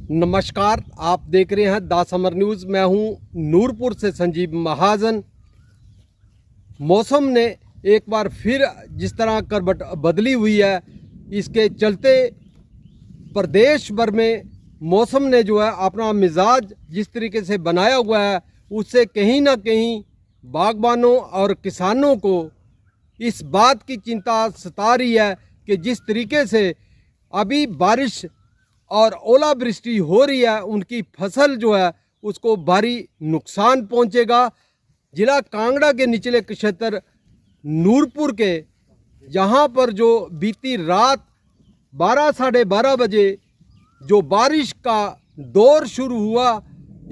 नमस्कार, आप देख रहे हैं द समर न्यूज़। मैं हूं नूरपुर से संजीव महाजन। मौसम ने एक बार फिर जिस तरह करवट बदली हुई है, इसके चलते प्रदेश भर में मौसम ने जो है अपना मिजाज जिस तरीके से बनाया हुआ है, उससे कहीं ना कहीं बागबानों और किसानों को इस बात की चिंता सता रही है कि जिस तरीके से अभी बारिश और ओलावृष्टि हो रही है, उनकी फसल जो है उसको भारी नुकसान पहुंचेगा। जिला कांगड़ा के निचले क्षेत्र नूरपुर के जहां पर जो बीती रात 12 साढ़े 12 बजे जो बारिश का दौर शुरू हुआ,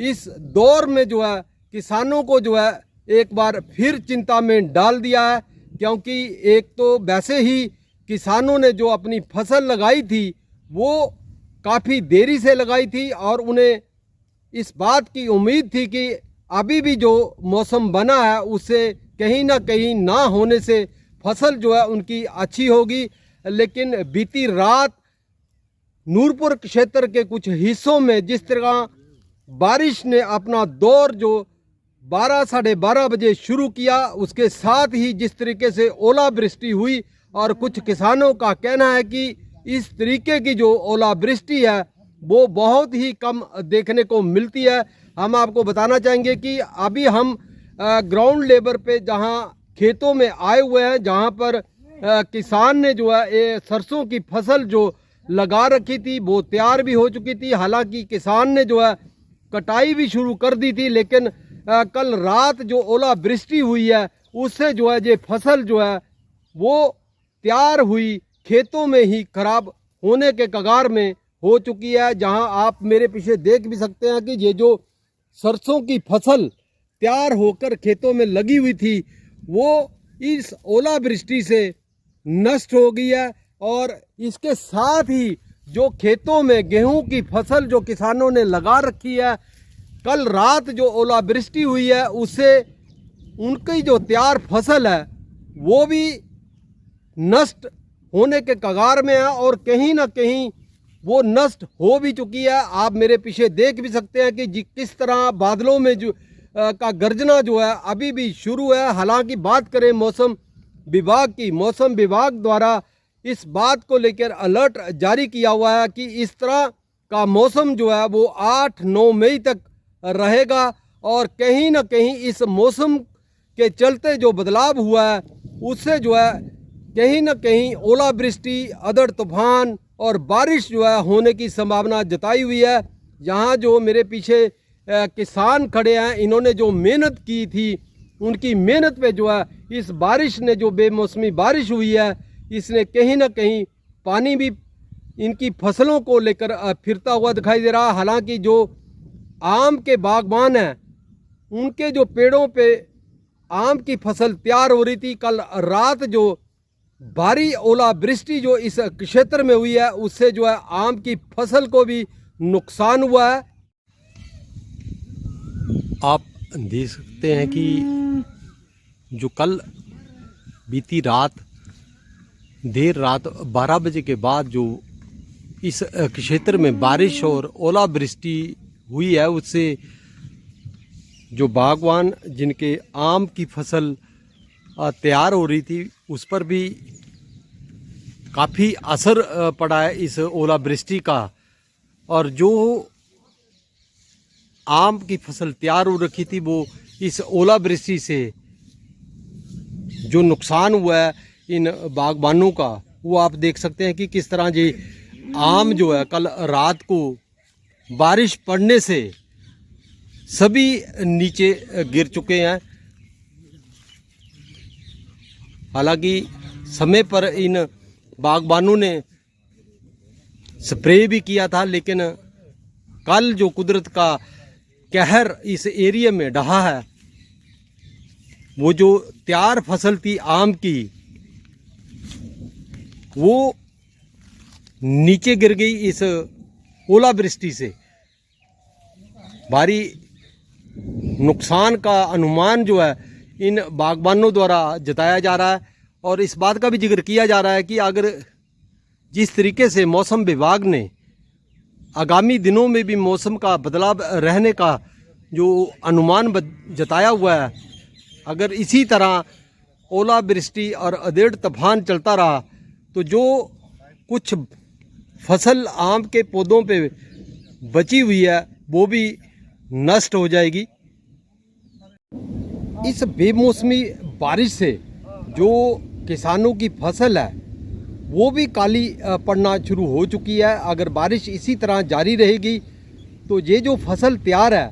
इस दौर में जो है किसानों को जो है एक बार फिर चिंता में डाल दिया है। क्योंकि एक तो वैसे ही किसानों ने जो अपनी फसल लगाई थी वो काफ़ी देरी से लगाई थी और उन्हें इस बात की उम्मीद थी कि अभी भी जो मौसम बना है उससे कहीं ना कहीं ना होने से फसल जो है उनकी अच्छी होगी। लेकिन बीती रात नूरपुर क्षेत्र के कुछ हिस्सों में जिस तरह बारिश ने अपना दौर जो 12 साढ़े 12 बजे शुरू किया, उसके साथ ही जिस तरीके से ओलावृष्टि हुई, और कुछ किसानों का कहना है कि इस तरीके की जो ओलावृष्टि है वो बहुत ही कम देखने को मिलती है। हम आपको बताना चाहेंगे कि अभी हम ग्राउंड लेवल पे जहां खेतों में आए हुए हैं, जहां पर किसान ने जो है ये सरसों की फसल जो लगा रखी थी वो तैयार भी हो चुकी थी। हालांकि किसान ने जो है कटाई भी शुरू कर दी थी, लेकिन कल रात जो ओलावृष्टि हुई है उससे जो है ये फसल जो है वो तैयार हुई खेतों में ही खराब होने के कगार में हो चुकी है। जहां आप मेरे पीछे देख भी सकते हैं कि ये जो सरसों की फसल तैयार होकर खेतों में लगी हुई थी वो इस ओलावृष्टि से नष्ट हो गई है। और इसके साथ ही जो खेतों में गेहूं की फसल जो किसानों ने लगा रखी है, कल रात जो ओलावृष्टि हुई है उससे उनकी जो तैयार फसल है वो भी नष्ट होने के कगार में है और कहीं ना कहीं वो नष्ट हो भी चुकी है। आप मेरे पीछे देख भी सकते हैं कि किस तरह बादलों में जो का गर्जना जो है अभी भी शुरू है। हालांकि बात करें मौसम विभाग की, मौसम विभाग द्वारा इस बात को लेकर अलर्ट जारी किया हुआ है कि इस तरह का मौसम जो है वो 8-9 मई तक रहेगा। और कहीं ना कहीं इस मौसम के चलते जो बदलाव हुआ है उससे जो है कहीं ना कहीं ओलावृष्टि, अधड़ तूफान और बारिश जो है होने की संभावना जताई हुई है। यहाँ जो मेरे पीछे किसान खड़े हैं, इन्होंने जो मेहनत की थी उनकी मेहनत पे जो है इस बारिश ने, जो बेमौसमी बारिश हुई है, इसने कहीं ना कहीं पानी भी इनकी फसलों को लेकर फिरता हुआ दिखाई दे रहा है। हालांकि जो आम के बागबान हैं उनके जो पेड़ों पे आम की फसल तैयार हो रही थी, कल रात जो भारी ओलावृष्टि जो इस क्षेत्र में हुई है उससे जो है आम की फसल को भी नुकसान हुआ है। आप देख सकते हैं कि जो कल बीती रात देर रात 12 बजे के बाद जो इस क्षेत्र में बारिश और ओलावृष्टि हुई है उससे जो बागवान जिनके आम की फसल तैयार हो रही थी उस पर भी काफ़ी असर पड़ा है इस ओलावृष्टि का। और जो आम की फसल तैयार हो रखी थी वो इस ओलावृष्टि से जो नुकसान हुआ है इन बागबानों का, वो आप देख सकते हैं कि किस तरह जी आम जो है कल रात को बारिश पड़ने से सभी नीचे गिर चुके हैं। हालांकि समय पर इन बागबानों ने स्प्रे भी किया था, लेकिन कल जो कुदरत का कहर इस एरिया में ढहा है, वो जो तैयार फसल थी आम की वो नीचे गिर गई इस ओलावृष्टि से। भारी नुकसान का अनुमान जो है इन बागबानों द्वारा जताया जा रहा है। और इस बात का भी जिक्र किया जा रहा है कि अगर जिस तरीके से मौसम विभाग ने आगामी दिनों में भी मौसम का बदलाव रहने का जो अनुमान जताया हुआ है, अगर इसी तरह ओलावृष्टि और अधेड़ तूफान चलता रहा तो जो कुछ फसल आम के पौधों पे बची हुई है वो भी नष्ट हो जाएगी। इस बेमौसमी बारिश से जो किसानों की फसल है वो भी काली पड़ना शुरू हो चुकी है। अगर बारिश इसी तरह जारी रहेगी तो ये जो फसल तैयार है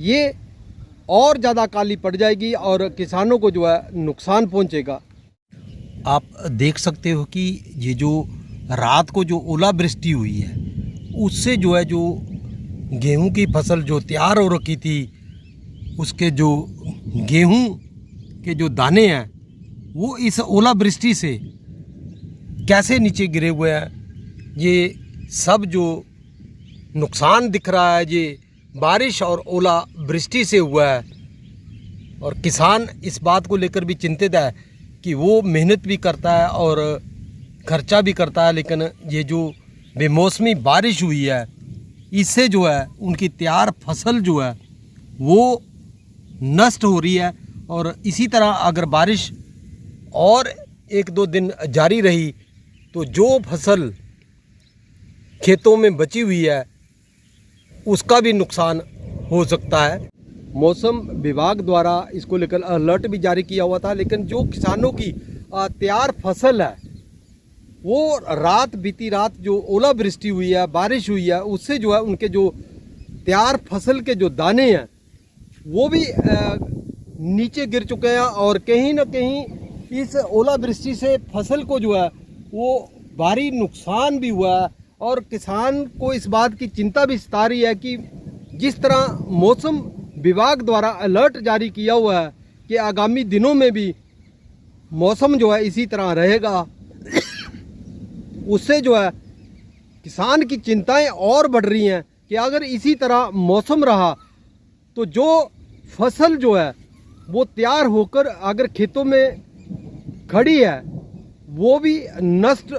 ये और ज़्यादा काली पड़ जाएगी और किसानों को जो है नुकसान पहुंचेगा। आप देख सकते हो कि ये जो रात को जो ओलावृष्टि हुई है उससे जो है जो गेहूं की फसल जो तैयार हो रखी थी उसके जो गेहूं के जो दाने हैं वो इस ओलावृष्टि से कैसे नीचे गिरे हुए हैं। ये सब जो नुकसान दिख रहा है ये बारिश और ओलावृष्टि से हुआ है और किसान इस बात को लेकर भी चिंतित है कि वो मेहनत भी करता है और खर्चा भी करता है, लेकिन ये जो बेमौसमी बारिश हुई है इससे जो है उनकी तैयार फसल जो है वो नष्ट हो रही है। और इसी तरह अगर बारिश और 1-2 दिन जारी रही तो जो फसल खेतों में बची हुई है उसका भी नुकसान हो सकता है। मौसम विभाग द्वारा इसको लेकर अलर्ट भी जारी किया हुआ था, लेकिन जो किसानों की तैयार फसल है वो बीती रात जो ओलावृष्टि हुई है, बारिश हुई है, उससे जो है उनके जो तैयार फसल के जो दाने हैं वो भी नीचे गिर चुके हैं और कहीं ना कहीं इस ओलावृष्टि से फसल को जो है वो भारी नुकसान भी हुआ है। और किसान को इस बात की चिंता भी सता रही है कि जिस तरह मौसम विभाग द्वारा अलर्ट जारी किया हुआ है कि आगामी दिनों में भी मौसम जो है इसी तरह रहेगा, उससे जो है किसान की चिंताएं और बढ़ रही हैं कि अगर इसी तरह मौसम रहा तो जो फसल जो है वो तैयार होकर अगर खेतों में खड़ी है वो भी नष्ट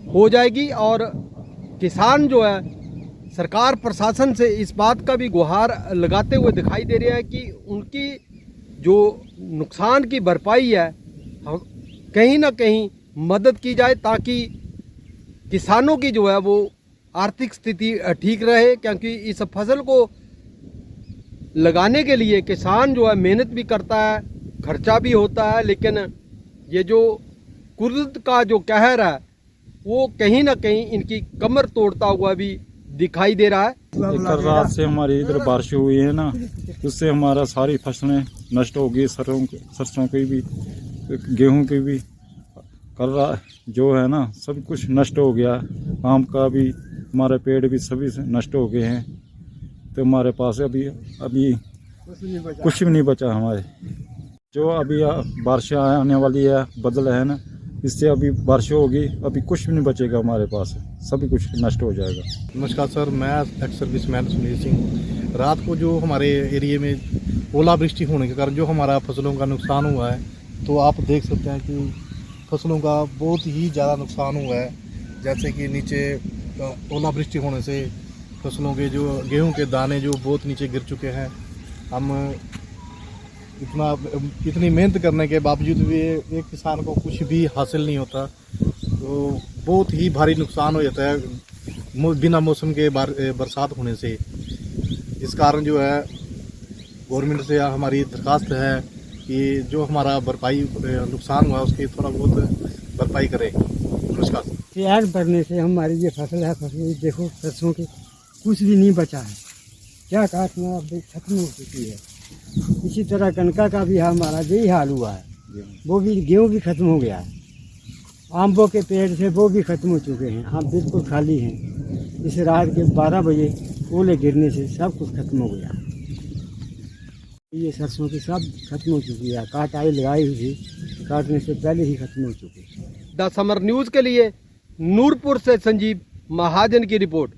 हो जाएगी। और किसान जो है सरकार प्रशासन से इस बात का भी गुहार लगाते हुए दिखाई दे रहा है कि उनकी जो नुकसान की भरपाई है कहीं ना कहीं मदद की जाए ताकि किसानों की जो है वो आर्थिक स्थिति ठीक रहे, क्योंकि इस फसल को लगाने के लिए किसान जो है मेहनत भी करता है, खर्चा भी होता है, लेकिन ये जो कुदरत का जो कहर है वो कहीं ना कहीं इनकी कमर तोड़ता हुआ भी दिखाई दे रहा है। कल रात से हमारी इधर बारिश हुई है ना, उससे हमारा सारी फसलें नष्ट हो गई, सरसों की भी, गेहूं की भी। कल रात जो है ना सब कुछ नष्ट हो गया, आम का भी, हमारे पेड़ भी सभी नष्ट हो गए हैं। तो हमारे पास अभी कुछ भी नहीं बचा हमारे। जो अभी बारिश आने वाली है, बदल है ना, इससे अभी बारिश होगी, अभी कुछ भी नहीं बचेगा हमारे पास, सभी कुछ नष्ट हो जाएगा। नमस्कार सर, मैं एक्स सर्विसमैन सुनील सिंह। रात को जो हमारे एरिए में ओलावृष्टि होने के कारण जो हमारा फसलों का नुकसान हुआ है, तो आप देख सकते हैं कि फसलों का बहुत ही ज़्यादा नुकसान हुआ है। जैसे कि नीचे ओलावृष्टि होने से फसलों के जो गेहूं के दाने जो बहुत नीचे गिर चुके हैं। हम इतनी मेहनत करने के बावजूद भी एक किसान को कुछ भी हासिल नहीं होता, तो बहुत ही भारी नुकसान हो जाता है बिना मौसम के बरसात होने से। इस कारण जो है गवर्नमेंट से हमारी दरख्वास्त है कि जो हमारा भरपाई नुकसान हुआ उसकी थोड़ा बहुत भरपाई करे। नमस्कार। तैयार बढ़ने से हमारी ये फसल है, फसल देखो सरसों की कुछ भी नहीं बचा है, क्या काटना खत्म हो चुकी है। इसी तरह कनका का भी हमारा यही हाल हुआ है, वो भी गेहूँ भी खत्म हो गया है। आम्बों के पेड़ से वो भी खत्म हो चुके हैं, आम बिल्कुल खाली हैं। इस रात के 12 बजे ओले गिरने से सब कुछ खत्म हो गया। ये सरसों की सब खत्म हो चुकी है, काटाई लगाई हुई थी, काटने से पहले ही खत्म हो चुकी है। द समर न्यूज़ के लिए नूरपुर से संजीव महाजन की रिपोर्ट।